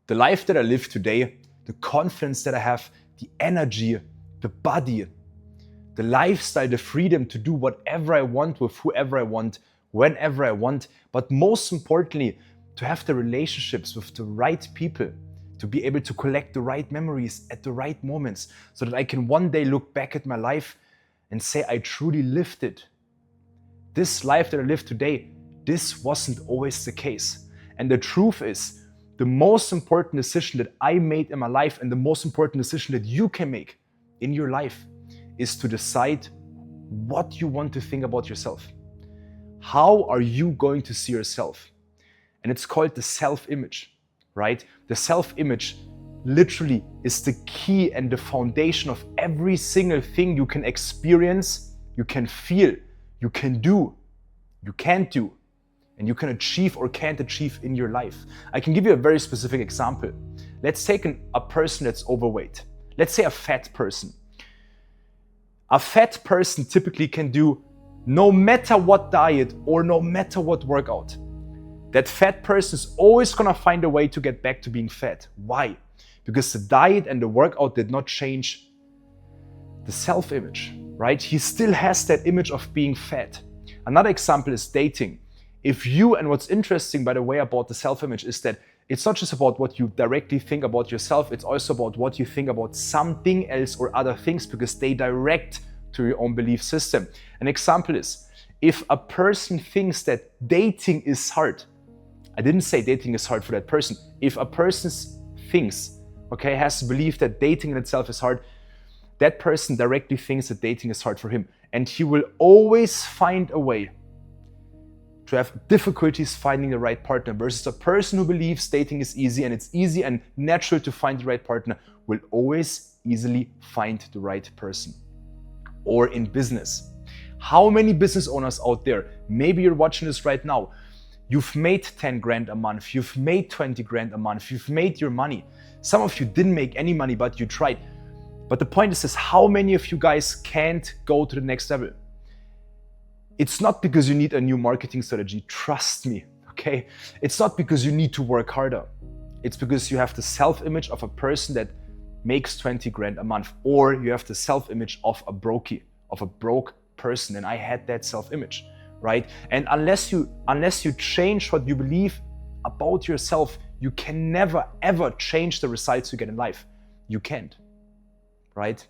The life that I live today, the confidence that I have, the energy, the body, the lifestyle, the freedom to do whatever I want with whoever I want, whenever I want, but most importantly, to have the relationships with the right people, to be able to collect the right memories at the right moments, so that I can one day look back at my life and say I truly lived it. This life that I live today, this wasn't always the case. And the truth is, the most important decision that I made in my life and the most important decision that you can make in your life is to decide what you want to think about yourself. How are you going to see yourself? And it's called the self-image, right? The self-image literally is the key and the foundation of every single thing you can experience, you can feel, you can do, you can't do, and you can achieve or can't achieve in your life. I can give you a very specific example. Let's take a person that's overweight. Let's say a fat person. A fat person typically can do no matter what diet or no matter what workout. That fat person is always gonna find a way to get back to being fat. Why? Because the diet and the workout did not change the self-image, right? He still has that image of being fat. Another example is dating. And what's interesting, by the way, about the self-image is that it's not just about what you directly think about yourself, it's also about what you think about something else or other things, because they direct to your own belief system. An example is, if a person thinks that dating is hard, I didn't say dating is hard for that person. If a person thinks, has believed that dating in itself is hard, that person directly thinks that dating is hard for him. And he will always find a way to have difficulties finding the right partner, versus a person who believes dating is easy and it's easy and natural to find the right partner will always easily find the right person. Or in business. How many business owners out there, maybe you're watching this right now, you've made 10 grand a month, you've made 20 grand a month, you've made your money. Some of you didn't make any money, but you tried. But the point is how many of you guys can't go to the next level? It's not because you need a new marketing strategy, trust me, okay? It's not because you need to work harder. It's because you have the self-image of a person that makes 20 grand a month, or you have the self-image of a brokey, of a broke person. And I had that self-image, right? And unless you change what you believe about yourself, you can never ever change the results you get in life. You can't, right?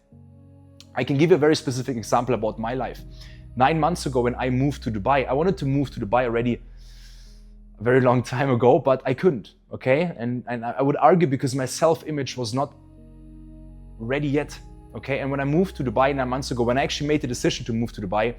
I can give you a very specific example about my life. 9 months ago when I moved to Dubai, I wanted to move to Dubai already a very long time ago, but I couldn't, okay? And I would argue because my self-image was not ready yet, okay? And when I moved to Dubai 9 months ago, when I actually made the decision to move to Dubai,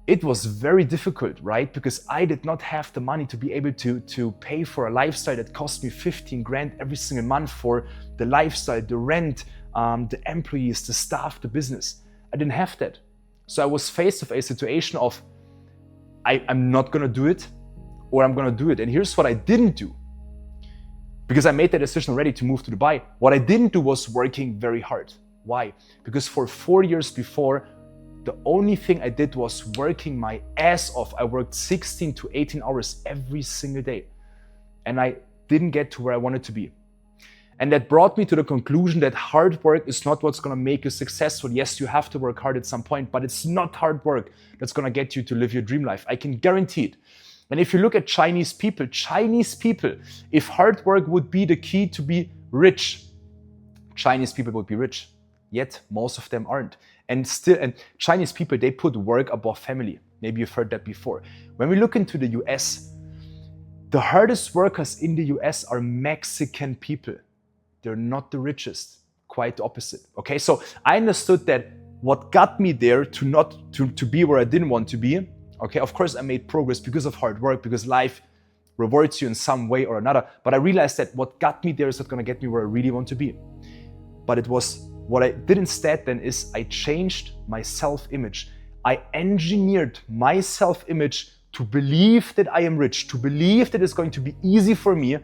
it was very difficult, right? Because I did not have the money to be able to pay for a lifestyle that cost me 15 grand every single month for the lifestyle, the rent, the employees, the staff, the business. I didn't have that. So I was faced with a situation of, I'm not gonna do it, or I'm gonna do it. And here's what I didn't do. Because I made that decision already to move to Dubai. What I didn't do was working very hard. Why? Because for 4 years before, the only thing I did was working my ass off. I worked 16 to 18 hours every single day. And I didn't get to where I wanted to be. And that brought me to the conclusion that hard work is not what's gonna make you successful. Yes, you have to work hard at some point, but it's not hard work that's gonna get you to live your dream life. I can guarantee it. And if you look at Chinese people, if hard work would be the key to be rich, Chinese people would be rich. Yet most of them aren't. And Chinese people, they put work above family. Maybe you've heard that before. When we look into the US, the hardest workers in the US are Mexican people. They're not the richest, quite the opposite. Okay, so I understood that what got me there to be where I didn't want to be. Okay, of course I made progress because of hard work, because life rewards you in some way or another. But I realized that what got me there is not gonna get me where I really want to be. But what I did instead then is I changed my self-image. I engineered my self-image to believe that I am rich, to believe that it's going to be easy for me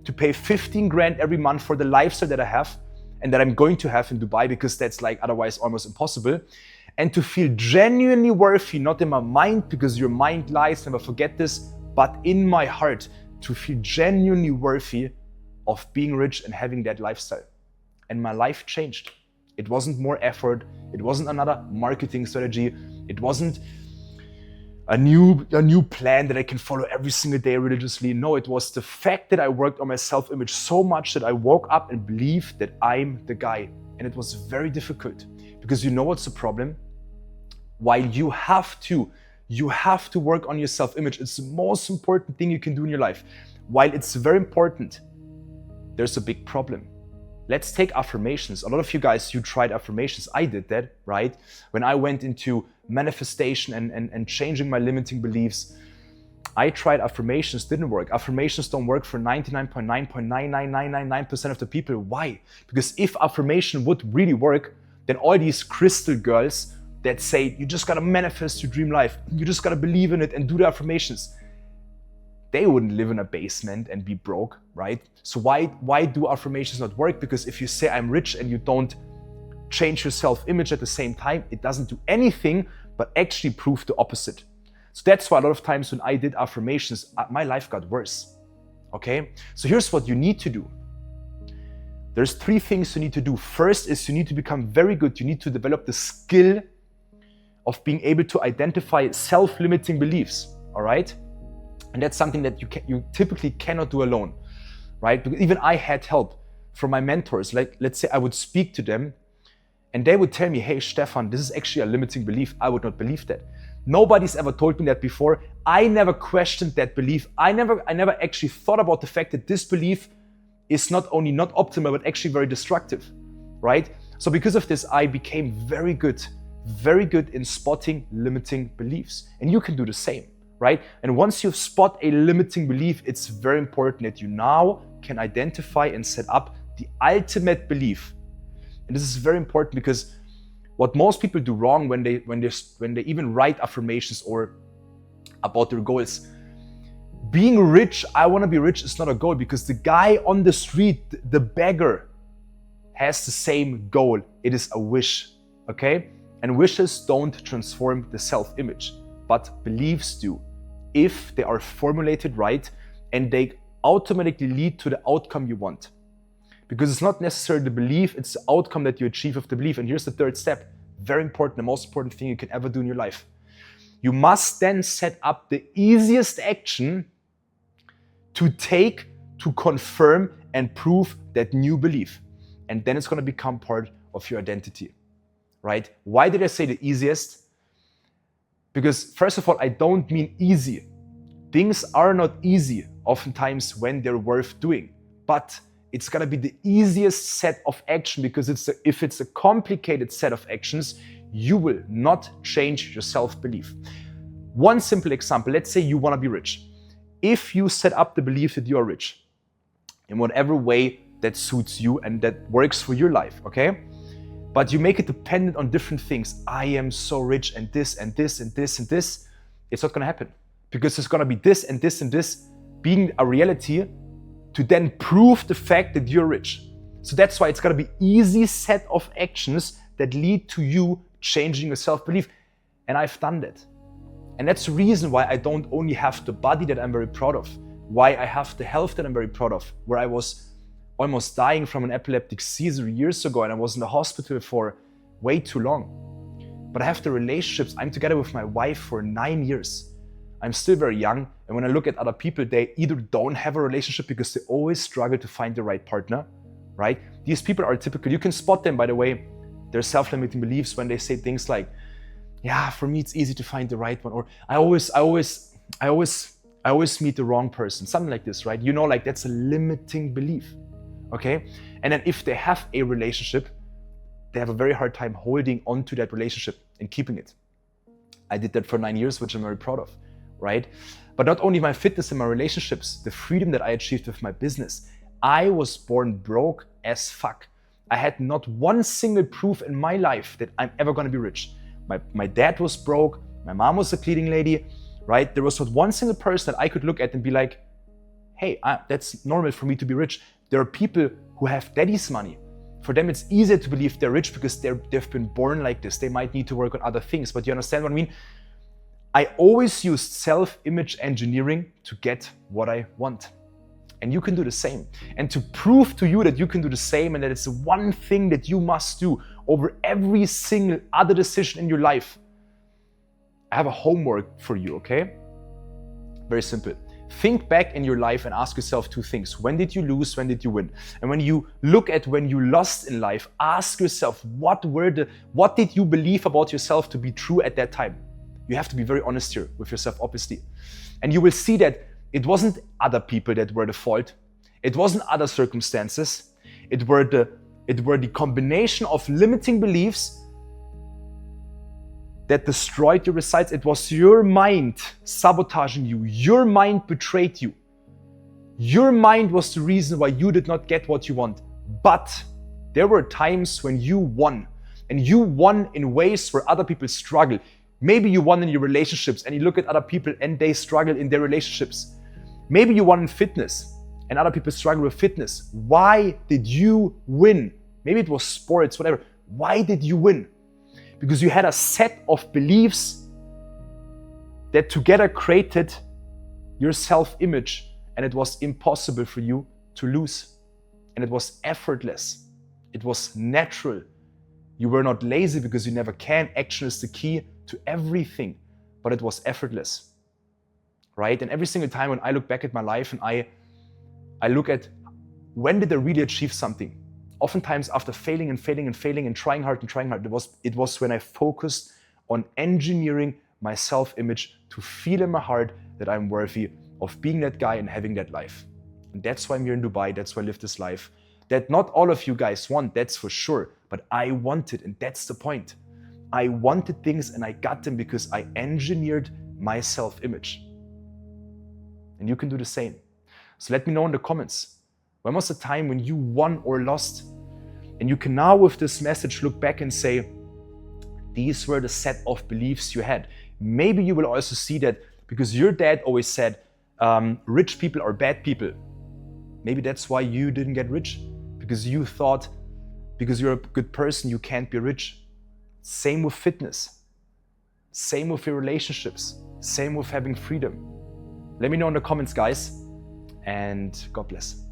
to pay 15 grand every month for the lifestyle that I have and that I'm going to have in Dubai, because that's like otherwise almost impossible. And to feel genuinely worthy, not in my mind, because your mind lies, never forget this, but in my heart, to feel genuinely worthy of being rich and having that lifestyle. And my life changed. It wasn't more effort. It wasn't another marketing strategy. It wasn't a new plan that I can follow every single day religiously. No, it was the fact that I worked on my self-image so much that I woke up and believed that I'm the guy. And it was very difficult, because you know what's the problem? While you have to work on your self-image. It's the most important thing you can do in your life. While it's very important, there's a big problem. Let's take affirmations. A lot of you guys, you tried affirmations. I did that, right? When I went into manifestation and changing my limiting beliefs, I tried affirmations, didn't work. Affirmations don't work for 99.99999% of the people. Why? Because if affirmation would really work, then all these crystal girls that say, you just gotta manifest your dream life, you just gotta believe in it and do the affirmations, they wouldn't live in a basement and be broke, right? So why do affirmations not work? Because if you say I'm rich and you don't change your self-image at the same time, it doesn't do anything but actually prove the opposite. So that's why a lot of times when I did affirmations, my life got worse, okay? So here's what you need to do. There's 3 things you need to do. First is you need to become very good. You need to develop the skill of being able to identify self-limiting beliefs, all right? And that's something that you typically cannot do alone, right? Because even I had help from my mentors. Like, let's say I would speak to them and they would tell me, hey, Stefan, this is actually a limiting belief. I would not believe that. Nobody's ever told me that before. I never questioned that belief. I never actually thought about the fact that this belief is not only not optimal, but actually very destructive, right? So because of this, I became very good in spotting limiting beliefs. And you can do the same, right? And once you spot a limiting belief, it's very important that you now can identify and set up the ultimate belief. And this is very important because what most people do wrong when they even write affirmations or about their goals, being rich, I want to be rich is not a goal, because the guy on the street, the beggar, has the same goal. It is a wish, okay? And wishes don't transform the self-image, but beliefs do, if they are formulated right and they automatically lead to the outcome you want. Because it's not necessarily the belief, it's the outcome that you achieve of the belief. And here's the 3rd step, very important, the most important thing you can ever do in your life. You must then set up the easiest action to take, to confirm and prove that new belief. And then it's going to become part of your identity, right? Why did I say the easiest? Because first of all, I don't mean easy. Things are not easy oftentimes when they're worth doing, but it's going to be the easiest set of action, because if it's a complicated set of actions, you will not change your self-belief. One simple example, let's say you want to be rich. If you set up the belief that you are rich in whatever way that suits you and that works for your life, okay? But you make it dependent on different things. I am so rich and this and this and this and this. It's not going to happen, because it's going to be this and this and this being a reality to then prove the fact that you're rich. So that's why it's got to be easy set of actions that lead to you changing your self-belief. And I've done that. And that's the reason why I don't only have the body that I'm very proud of, why I have the health that I'm very proud of, where I was almost dying from an epileptic seizure years ago and I was in the hospital for way too long. But I have the relationships. I'm together with my wife for 9 years. I'm still very young, and when I look at other people, they either don't have a relationship because they always struggle to find the right partner, right? These people are typical. You can spot them, by the way, their self-limiting beliefs when they say things like, yeah, for me it's easy to find the right one, or I always meet the wrong person, something like this, right? You know, like that's a limiting belief, okay? And then if they have a relationship, they have a very hard time holding on to that relationship and keeping it. I did that for 9 years, which I'm very proud of, right? But not only my fitness and my relationships, the freedom that I achieved with my business. I was born broke as fuck. I had not one single proof in my life that I'm ever gonna be rich. My dad was broke, my mom was a cleaning lady, right? There was not one single person that I could look at and be like, hey, that's normal for me to be rich. There are people who have daddy's money. For them, it's easier to believe they're rich because they've been born like this. They might need to work on other things, but you understand what I mean? I always used self-image engineering to get what I want. And you can do the same. And to prove to you that you can do the same and that it's the one thing that you must do over every single other decision in your life, I have a homework for you, okay? Very simple. Think back in your life and ask yourself two things. When did you lose? When did you win? And when you look at when you lost in life, ask yourself, what did you believe about yourself to be true at that time? You have to be very honest here with yourself, obviously. And you will see that it wasn't other people that were the fault. It wasn't other circumstances. It were the combination of limiting beliefs that destroyed your results. It was your mind sabotaging you. Your mind betrayed you. Your mind was the reason why you did not get what you want. But there were times when you won. And you won in ways where other people struggle. Maybe you won in your relationships and you look at other people and they struggle in their relationships. Maybe you won in fitness and other people struggle with fitness. Why did you win? Maybe it was sports, whatever. Why did you win? Because you had a set of beliefs that together created your self-image, and it was impossible for you to lose. And it was effortless. It was natural. You were not lazy because you never can. Action is the key to everything, but it was effortless. Right? And every single time when I look back at my life and I look at when did I really achieve something? Oftentimes after failing and trying hard, it was when I focused on engineering my self-image to feel in my heart that I'm worthy of being that guy and having that life. And that's why I'm here in Dubai, that's why I live this life. That not all of you guys want, that's for sure, but I wanted, and that's the point. I wanted things and I got them because I engineered my self-image. And you can do the same. So let me know in the comments, when was the time when you won or lost? And you can now with this message look back and say, these were the set of beliefs you had. Maybe you will also see that because your dad always said, rich people are bad people. Maybe that's why you didn't get rich, because you thought, because you're a good person, you can't be rich. Same with fitness. Same with your relationships. Same with having freedom. Let me know in the comments, guys, and God bless.